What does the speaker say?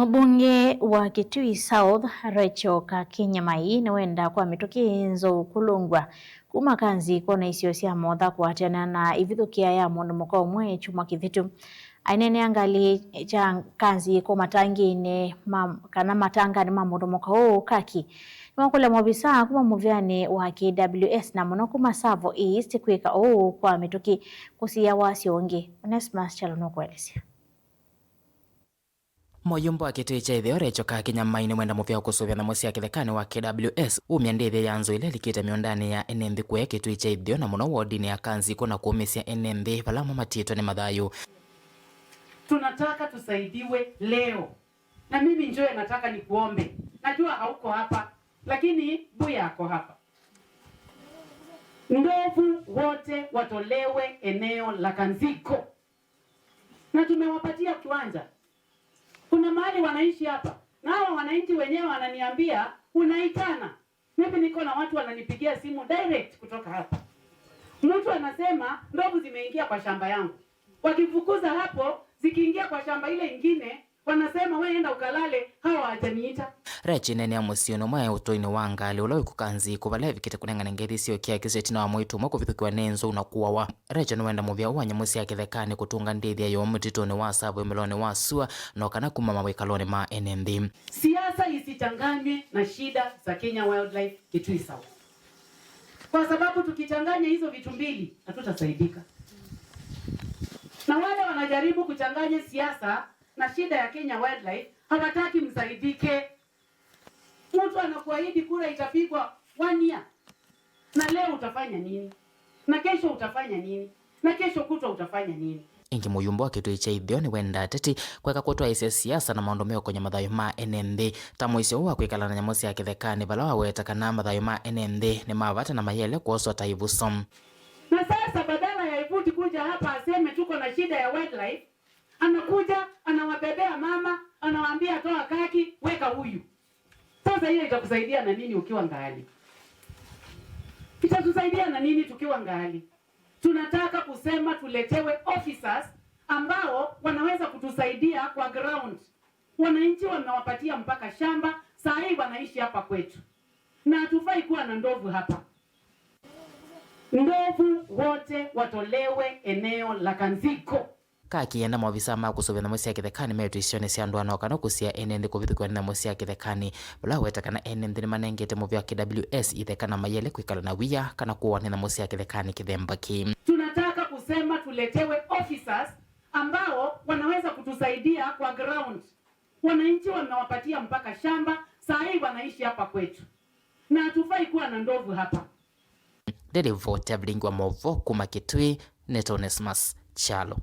Mbunge wa Kitui South Rachel Kakinyamai niwenda kwa mitukinzo kulungwa kuma kanzi kona isio cia motha kuatiana na ivithukia ya mundu muka umwe chuma kithitu ainene angali cha kanzi ko matangine kana matangani ma mundu muka o kaki mwakule mobisa kuma muvyane wa KWS na muno kuma Savo East kwika o kwa mituki kusia wasionge Onesmus Chalono kwelisia Moyumbo wa Kitui cha itheo Rachel Kakinyamai niwenda muvya kusuvya na musia kithekani wa KWS umya ndithi ya nzo ile likite miondani ya NMB kwe Kitui cha itheo na muno wodini ya kanzi kuna kuumisia NMB palama matito ni mathayu. Tunataka tusaidiwe leo. Na mimi Njoe nataka nikuombe. Najua hauko hapa, lakini Buya ako hapa. Ndovu wote watolewe eneo la Kanziko. Na tumewapatia kiwanja. Kuna mahali wanaishi hapa. Na hawa wananchi wenyewe wananiambia unaitana. Mimi niko na watu wananipigia simu direct kutoka hapa. Mtu anasema ndovu zimeingia kwa shamba yangu. Wakifukuza hapo, zikiingia kwa shamba ile ingine, wanasema wewe enda ukalale, hawa hawajaniita. Rechi nene ya musiono mwa utoini wanga liulowi kukanzi kuvalea vikite kunengana ngezi sio kia kisetina wa mwitu mwako vithukiwa nenzo unakuwa wa. Rechi nuenda muvya uwa nyamusi ya kithekani kutunga ndithi ya yomu titoni wa Savo Melone wa Sua na kana kumama wikalone ma NMB. Siasa isichanganywe na shida za Kenya Wildlife Kitui South. Kwa sababu tukichanganya hizo vitu mbili, hatutasaidika. Na wale wanajaribu kuchanganya siasa na shida ya Kenya Wildlife, hawataki msaidike. Mtu anakuahidi kura itapigwa 1 year. Na leo utafanya nini? Na kesho utafanya nini? Na kesho kutwa utafanya nini? Ingi muyumbo wa Kitui cha itheo ni wenda teti kweka kutwa isi siasa na maundomeo kwenye mathayo ma NMB. Tamu isi uwa kwikala na nyamusi ya kithekani bala weta kana mathayo ma NMB ni mavata na mayele kuoswa taivusom. Na sasa badala ya Ivuti kuja hapa aseme tuko na shida ya wildlife, anakuja anawabebea mama, anawaambia toa kaki, weka huyu. Sasa hiyo itakusaidia na nini ukiwa ngali? Itatusaidia na nini tukiwa ngali? Tunataka kusema tuletewe officers ambao wanaweza kutusaidia kwa ground. Wananchi wamewapatia mpaka shamba, saa hii wanaishi hapa kwetu. Na hatufai kuwa na ndovu hapa. Ndovu wote watolewe eneo la Kanziko. Kakienda mavisa ma kusuvya na musia kithekani metu isione sia nduano kana kusia NMB kuvithukwa na musia kithekani bula weta kana NMB ni manengete muvya KWS ithekana mayele kwikala na wia kana kuwane na musia kithekani kithembaki. Tunataka kusema tuletewe officers ambao wanaweza kutusaidia kwa ground. Wananchi wamewapatia mpaka shamba, saa hii wanaishi hapa kwetu. Na hatufai kuwa na ndovu hapa. Dede vote ablingi wa movo kuma Kitui, Neto Onesmus Chalo.